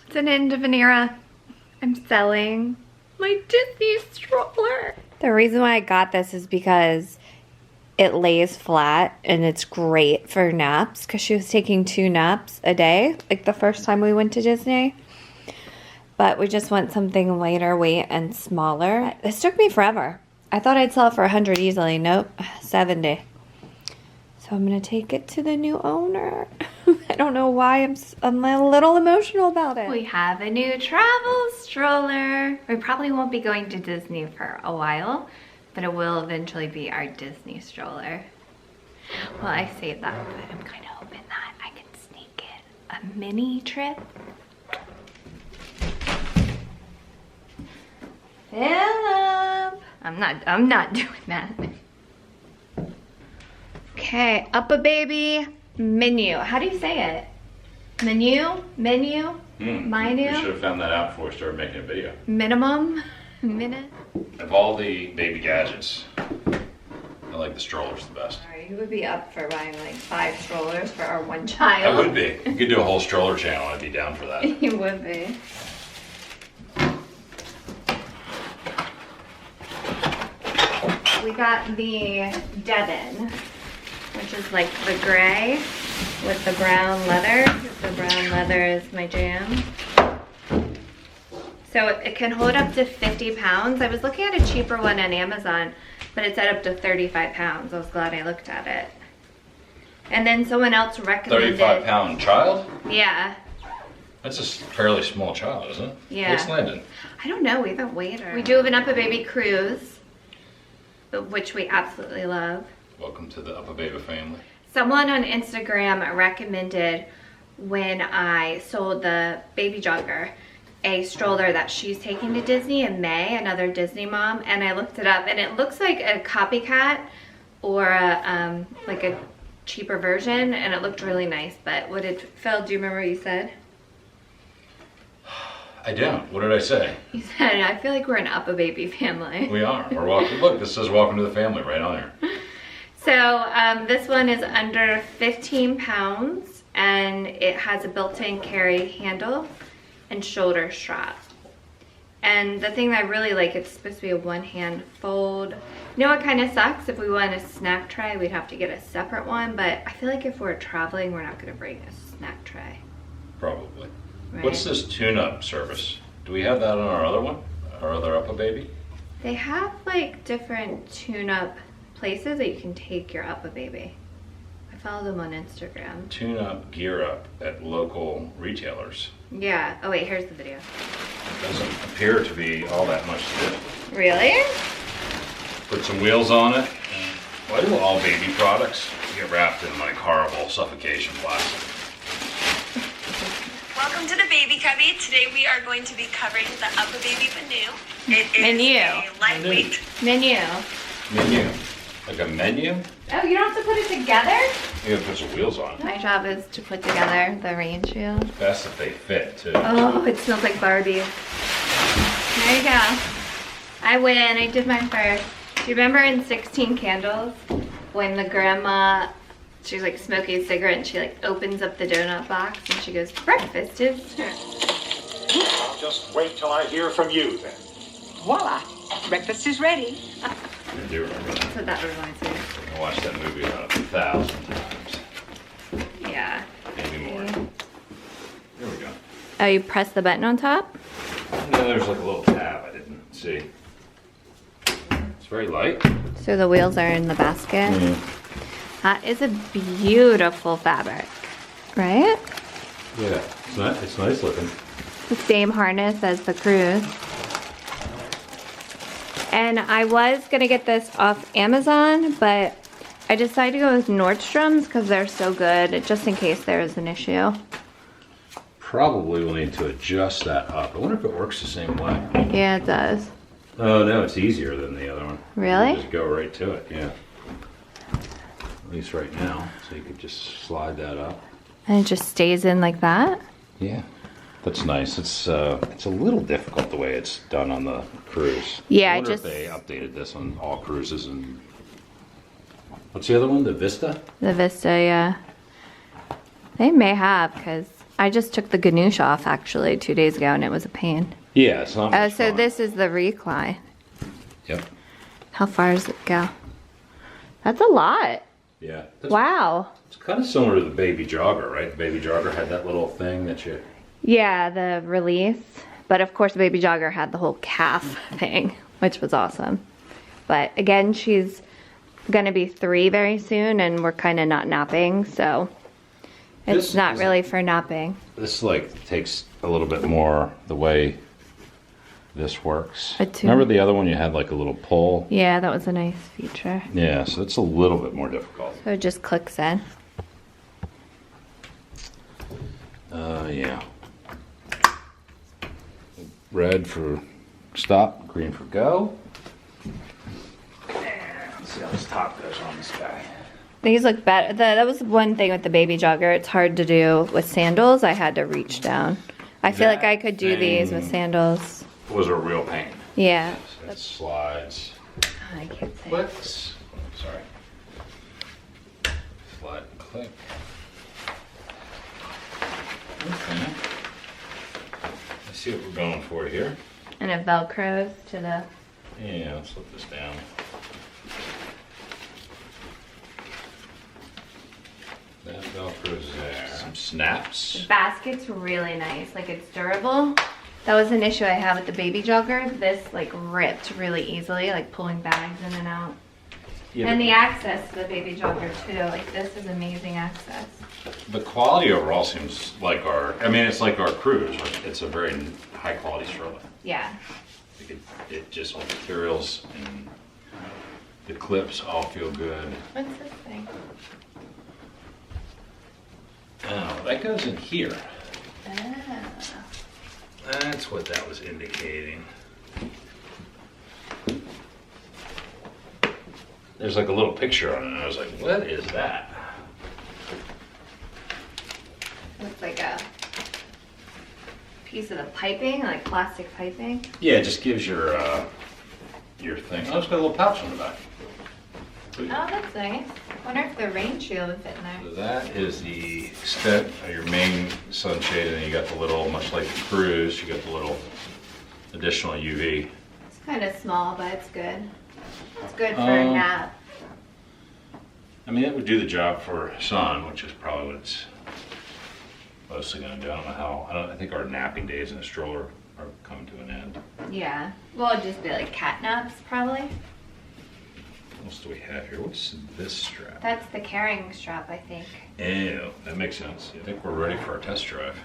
It's an end of an era. I'm selling my Disney stroller. The reason why I got this is because it lays flat and it's great for naps because she was taking 2 naps a day, like the first time we went to Disney. But we just want something lighter weight and smaller. This took me forever. I thought I'd sell it for 100 easily. Nope, 70. So I'm gonna take it to the new owner. I don't know why I'm a little emotional about it. We have a new travel stroller. We probably won't be going to Disney for a while, but it will eventually be our Disney stroller. Well, I say that, but I'm kind of hoping that I can sneak in a mini trip. Philip! I'm not doing that. Okay, Uppababy Minu. How do you say it? Menu? Menu? Minu? We should have found that out before we started making a video. Minimum? Minute? Of all the baby gadgets, I like the strollers the best. Alright, you would be up for buying like 5 strollers for our one child. I would be. You could do a whole stroller channel. I'd be down for that. You would be. We got the Devin, which is like the gray with the brown leather. The brown leather is my jam. So it can hold up to 50 pounds. I was looking at a cheaper one on Amazon, but it said up to 35 pounds. I was glad I looked at it. And then someone else recommended... 35-pound child? Yeah. That's a fairly small child, isn't it? Yeah. What's Landon? I don't know, we haven't weighed her. We do have an Uppababy cruise, which we absolutely love. Welcome to the Uppababy family. Someone on Instagram recommended, when I sold the baby jogger, a stroller that she's taking to Disney in May, another Disney mom, and I looked it up and it looks like a copycat or a, like a cheaper version, and it looked really nice. But what did, Phil, do you remember what you said? I don't. What did I say? You said, I feel like we're an Uppababy family. We are. We're welcome. Look, this says welcome to the family right on here. So this one is under 15 pounds and it has a built-in carry handle and shoulder strap. And the thing that I really like, it's supposed to be a one-hand fold. You know what kind of sucks? If we want a snack tray, we'd have to get a separate one, but I feel like if we're traveling, we're not gonna bring a snack tray. Probably. Right? What's this tune-up service? Do we have that on our other one? Our other Uppababy? They have like different tune-up places that you can take your Uppababy. I follow them on Instagram. Tune-up, gear up at local retailers. Yeah. Oh wait, here's the video. Doesn't appear to be all that much to do. Really? Put some wheels on it. Why do all baby products get wrapped in like horrible suffocation plastic? Welcome to the baby cubby. Today we are going to be covering the Uppababy Minu. It is Menu. a lightweight. Menu. Menu. Like a menu? Oh, you don't have to put it together? You gotta put some wheels on it. My job is to put together the range wheel. Best if they fit too. Oh, it smells like Barbie. There you go. I win. I did mine first. Do you remember in 16 Candles when the grandma, she's like smoking a cigarette and she like opens up the donut box and she goes, breakfast is here. I'll just wait till I hear from you then. Voila, breakfast is ready. I do remember that. That's what that reminds me. I watched that movie about 1,000 times. Yeah. Maybe more. See? There we go. Oh, you press the button on top? No, there's like a little tab I didn't see. It's very light. So the wheels are in the basket. That is a beautiful fabric, right? Yeah, it's nice looking. The same harness as the Cruise. And I was gonna get this off Amazon, but I decided to go with Nordstrom's because they're so good, just in case there is an issue. Probably will need to adjust that up. I wonder if it works the same way. Yeah, it does. Oh no, it's easier than the other one. Really? You just go right to it, yeah. At least right now. So you could just slide that up. And it just stays in like that? Yeah. That's nice. It's a little difficult the way it's done on the Cruise. Yeah, I wonder if they updated this on all cruises. And what's the other one? The Vista? The Vista, yeah. They may have, because I just took the ganoush off actually 2 days ago and it was a pain. Yeah, it's not Oh, much so fun. this is the recline. Yep. How far does it go? That's a lot. Yeah. Wow. It's kind of similar to the baby jogger, right? The baby jogger had that little thing that you... Yeah, the release. But of course the baby jogger had the whole calf thing, which was awesome. But again, she's gonna be 3 very soon and we're kind of not napping, so it's This not is- really for napping. This like takes a little bit more the way this works. A two. Remember the other one you had like a little pull? Yeah, that was a nice feature. Yeah, so it's a little bit more difficult. So it just clicks in. Yeah. Red for stop, green for go. Let's see how this top goes on this guy. These look better. That was one thing with the baby jogger. It's hard to do with sandals. I had to reach down. I feel like I could do these with sandals. Was a real pain. Yeah. It slides, I can't say. clicks. Sorry. Flat click. Okay. Let's see what we're going for here. And it velcros to the... Yeah, let's flip this down. That velcro's there. Some snaps. basket's really nice. Like, it's durable. That was an issue I had with the baby jogger. This, like, ripped really easily, like pulling bags in and out. Yeah, And the access to the baby jogger, too. Like, this is amazing access. the quality overall seems like I mean, it's like our cruise. Right? It's a very high quality stroller. Yeah. It just, all the materials and the clips all feel good. What's this thing? Oh, that goes in here. Ah. That's what that was indicating. There's like a little picture on it, and I was like, what is that? Looks like a piece of the piping, like plastic piping. Yeah, it just gives your thing. Oh, it's got a little pouch on the back. Oh, that's nice. I wonder if the rain shield would fit in there. So that is the extent of your main sunshade, and then you got the little, much like the cruise, you got the little additional UV. It's kind of small, but it's good. It's good for a nap. I mean, it would do the job for sun, which is probably what it's mostly going to do. I don't know how. I think our napping days in the stroller are coming to an end. Yeah. Well, it'd just be like cat naps, probably. What else do we have here? What's this strap? That's the carrying strap, I think. Ew, that makes sense. I think we're ready for our test drive.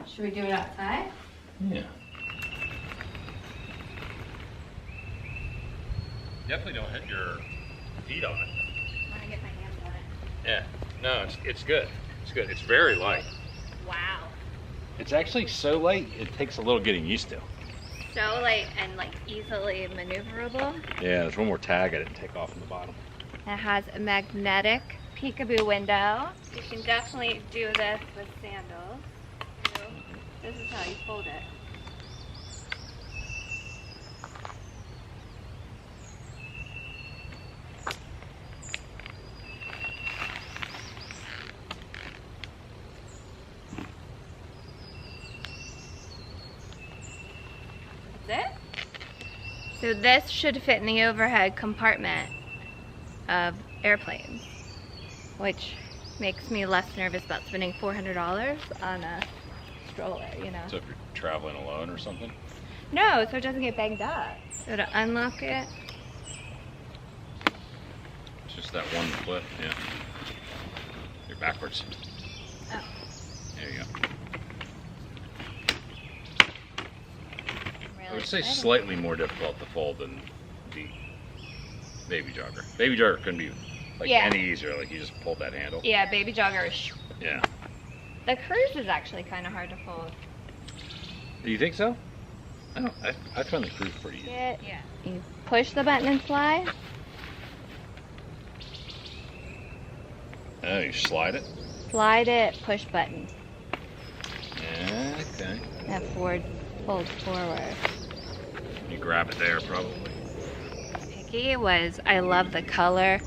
Should we do it outside? Yeah. Definitely don't hit your feet on it. I want to get my hands on it. Yeah. No, it's good. It's good. It's very light. Wow. It's actually so light, it takes a little getting used to. So light and like easily maneuverable. Yeah, there's one more tag I didn't take off from the bottom. It has a magnetic peekaboo window. You can definitely do this with sandals. This is how you fold it. That's it. So this should fit in the overhead compartment of airplanes, which makes me less nervous about spending $400 on a stroller, you know. So if you're traveling alone or something? No, so it doesn't get banged up. So to unlock it, It's just that one flip, yeah. You're backwards. oh, There you go. really I would say exciting. slightly more difficult to fold than the baby jogger. Baby jogger couldn't be like Yeah. any easier, like you just pulled that handle. Yeah, baby jogger is. Yeah. The cruise is actually kind of hard to fold. Do you think so? I find the cruise pretty easy. Yeah. You push the button and slide. Oh, you slide it? Slide it, push button. Yeah, okay. That forward, fold forward. You grab it there probably. Picky was, I love the color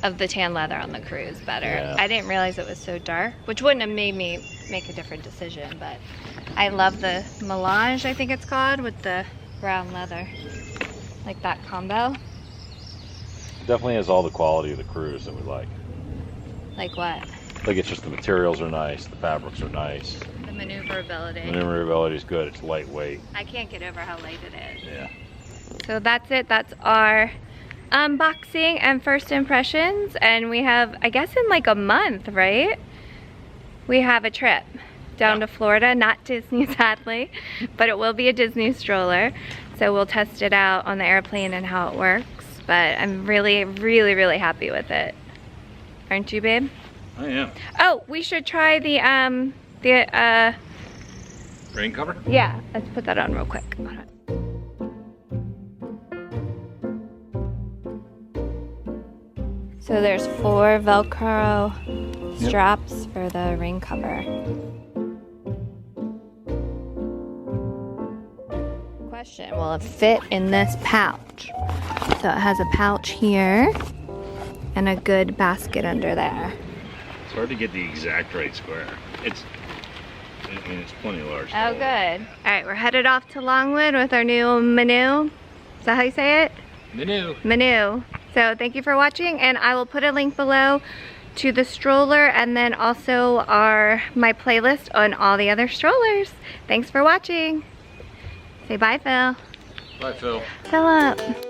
of the tan leather on the cruise better. Yeah. I didn't realize it was so dark, which wouldn't have made me make a different decision, but I love the melange, I think it's called, with the brown leather. Like that combo. Definitely has all the quality of the cruise that we like. Like what? Like it's just the materials are nice, the fabrics are nice. The maneuverability. Maneuverability is good, it's lightweight. I can't get over how light it is. Yeah. So that's it, that's our unboxing and first impressions, and we have, I guess in like a month, right? We have a trip down to Florida, not Disney sadly, but it will be a Disney stroller. So we'll test it out on the airplane and how it works, but I'm really, really, really happy with it. Aren't you, babe? I am. Oh, we should try the Rain cover? yeah, let's put that on real quick. Hold on. So there's 4 Velcro straps for the rain cover. Question, will it fit in this pouch? So it has a pouch here and a good basket under there. It's hard to get the exact right square. It's plenty large. Oh, good. All right, we're headed off to Longwood with our new Minu. Is that how you say it? Minu. Minu. So thank you for watching, and I will put a link below to the stroller and then also my playlist on all the other strollers. Thanks for watching. Say bye, Phil. Bye, Phil. Philip.